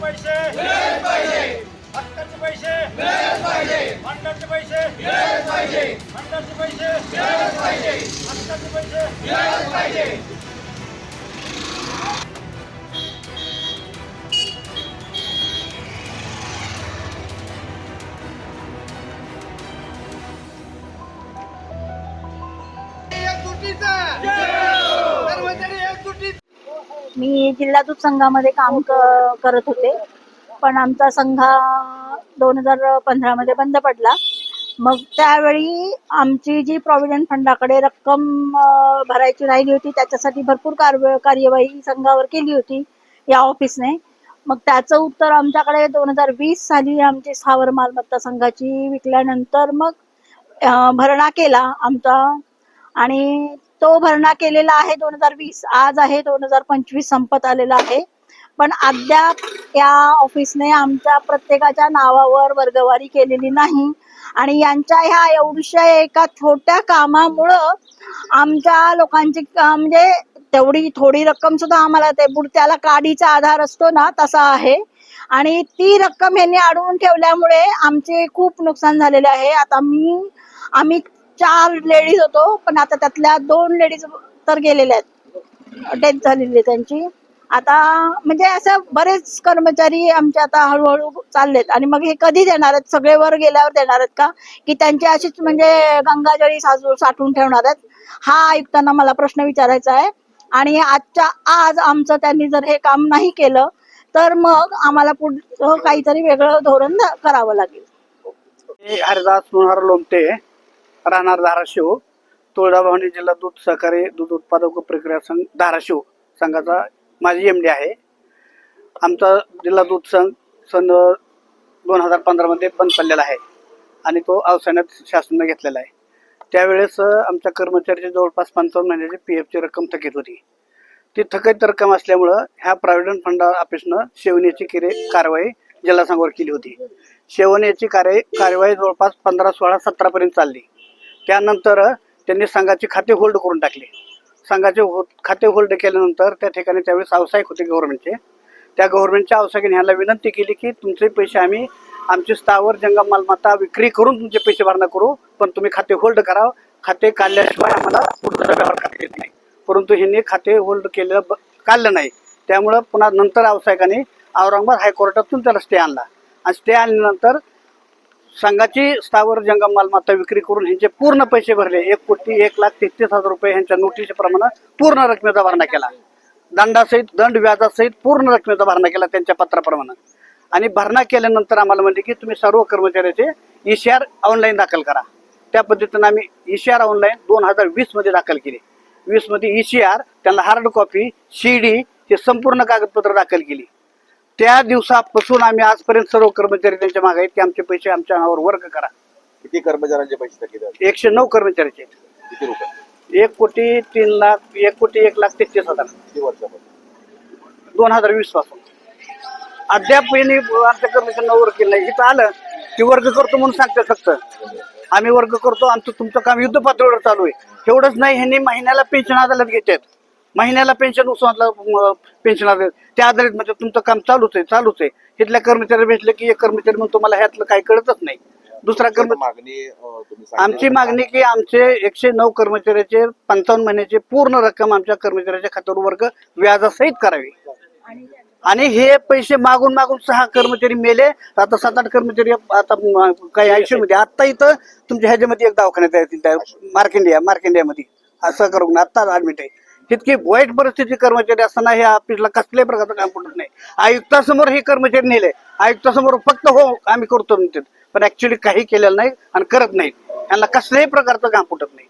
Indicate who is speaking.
Speaker 1: पैसे हक्काचे पैसे मंडळाचे पैसे मंडळाचे पैसे हक्काचे पैसे
Speaker 2: मी जिल्हा दूध संघामध्ये काम करत होते, पण आमचा संघ 2015 मध्ये बंद पडला. मग त्यावेळी आमची जी प्रॉव्हिडंट फंडाकडे रक्कम भरायची राहिली होती, त्याच्यासाठी भरपूर कार्यवाही संघावर केली होती या ऑफिसने. मग त्याचं उत्तर आमच्याकडे 2020 साली आमची स्थावर मालमत्ता संघाची विकल्यानंतर मग भरणा केला आमचा, आणि तो भरणा केलेला आहे 2020. आज आहे 2025 संपत आलेला आहे, पण अद्याप या ऑफिसने आमच्या प्रत्येकाच्या नावावर वर्गवारी केलेली नाही. आणि यांच्या ह्या एवढ्या एका छोट्या कामामुळं आमच्या लोकांची म्हणजे तेवढी थोडी रक्कम सुद्धा आम्हाला ते त्याला काडीचा आधार असतो ना, तसा आहे. आणि ती रक्कम यांनी अडवून ठेवल्यामुळे आमचे खूप नुकसान झालेले आहे. आता आम्ही 4 लेडीज होतो, पण आता त्यातल्या 2 लेडीज तर गेलेल्या आहेत, डेथ झालेली आहे त्यांची. आता म्हणजे असं बरेच कर्मचारी आमचे आता हळूहळू चाललेत. आणि मग हे कधी देणार आहेत? सगळे वर गेल्यावर देणार आहेत का, की त्यांची अशीच म्हणजे गंगाजळी साठवून ठेवणार आहेत? हा आयुक्तांना मला प्रश्न विचारायचा आहे. आणि आजच्या आज आमचं त्यांनी जर हे काम नाही केलं तर मग आम्हाला पुढचं काहीतरी वेगळं धोरण करावं लागेल.
Speaker 3: हरिदास मनोहर लोमटे, राहणार धाराशिव, तुळजाभवानी जिल्हा दूध सहकारी दूध उत्पादक प्रक्रिया संघ धाराशिव संघाचा माझी एमडी आहे. आमचा जिल्हा दूध संघ सन 2015 मध्ये बंद पडलेला आहे आणि तो अवसानात शासनाने घेतलेला आहे. त्यावेळेस आमच्या कर्मचाऱ्याची जवळपास 55 महिन्याची PF ची रक्कम थकीत होती. ती थकीत रक्कम असल्यामुळं ह्या प्रॉव्हिडंट फंड ऑफिसनं शेवण्याची कारवाई जिल्हा संघावर केली होती. शेवण्याची कार्यवाही जवळपास 15, 16, 17 पर्यंत चालली. त्यानंतर त्यांनी संघाचे खाते होल्ड करून टाकले. संघाचे खाते होल्ड केल्यानंतर त्या ठिकाणी त्यावेळेस व्यावसायिक होते गव्हर्नमेंटचे. त्या गव्हर्नमेंटच्या व्यावसायिकांनी ह्याला विनंती केली की तुमचे पैसे आम्ही आमची स्थावर जंगम मालमत्ता विक्री करून तुमचे पैसे भरणा करू, पण तुम्ही खाते होल्ड करा. खाते काढल्याशिवाय आम्हाला पुढचा व्यवहार करता येत नाही. परंतु ह्यांनी खाते होल्ड केलेलं काढलं नाही. त्यामुळं पुन्हा नंतर व्यावसायिकांनी औरंगाबाद हायकोर्टातून त्याला स्टे आणला. आणि स्टे आणल्यानंतर संघाची स्थावर जंगम मालमत्ता विक्री करून ह्यांचे पूर्ण पैसे भरले. 1,01,33,000 रुपये ह्यांच्या नोटीसप्रमाणे पूर्ण रकमेचा भरणा केला. दंडासहित दंड व्याजासहित पूर्ण रकमेचा भरणा केला त्यांच्या पत्राप्रमाणे. आणि भरणा केल्यानंतर आम्हाला म्हणले की तुम्ही सर्व कर्मचाऱ्याचे ECR ऑनलाईन दाखल करा. त्या पद्धतीनं आम्ही ECR ऑनलाईन 2020 मध्ये दाखल केली. 20 मध्ये ECR, त्यांना हार्ड कॉपी, CD हे संपूर्ण कागदपत्र दाखल केली. त्या दिवसापासून आम्ही आजपर्यंत सर्व कर्मचारी त्यांच्या मागे आहेत की आमचे पैसे आमच्या नावावर वर्ग करा.
Speaker 4: किती कर्मचाऱ्यांचे पैसे थकीत आहेत?
Speaker 3: 109 कर्मचाऱ्याचे आहेत.
Speaker 4: किती रुपये?
Speaker 3: 1,03,33,000.
Speaker 4: किती वर्षापासून?
Speaker 3: 2020 पासून अद्याप यांनी आमच्या कर्मचाऱ्यांना वर्ग केलं नाही. इथं आलं की वर्ग करतो म्हणून सांगतात फक्त. आम्ही वर्ग करतो, आमचं तुमचं काम युद्ध पातळीवर चालू आहे. एवढंच नाही, ह्यांनी महिन्याला पेन्शन अदालत घेतात. महिन्याला पेन्शन उसवातला पेन्शन आधारित त्या आधारित म्हणजे तुमचं काम चालूच आहे. इथल्या कर्मचारी भेटले की एक कर्मचारी म्हणतो मला ह्यातलं काही कळतच नाही. दुसरा
Speaker 4: मागणी
Speaker 3: आमची मागणी की आमचे 109 कर्मचाऱ्याचे 55 महिन्याचे पूर्ण रक्कम आमच्या कर्मचाऱ्याच्या खात्यावर वर्ग व्याजासहित करावी. आणि हे पैसे मागून 6 कर्मचारी मेले. आता 7-8 कर्मचारी आता काही ICU मध्ये. आता इथं तुमच्या ह्याच्यामध्ये एक दवाखान्यात आहे, मार्केंडियामध्ये असं करून आता ऍडमिट आहे. इतकी वाईट परिस्थिती कर्मचारी असताना ह्या ऑफिसला कसल्याही प्रकारचं काम पडत नाही. आयुक्तासमोर हे कर्मचारी नेले. आयुक्तासमोर फक्त हो आम्ही करतो म्हणतात, पण ऍक्च्युली काही केलेलं नाही आणि करत नाहीत. यांना कसल्याही प्रकारचं काम फुटत नाही.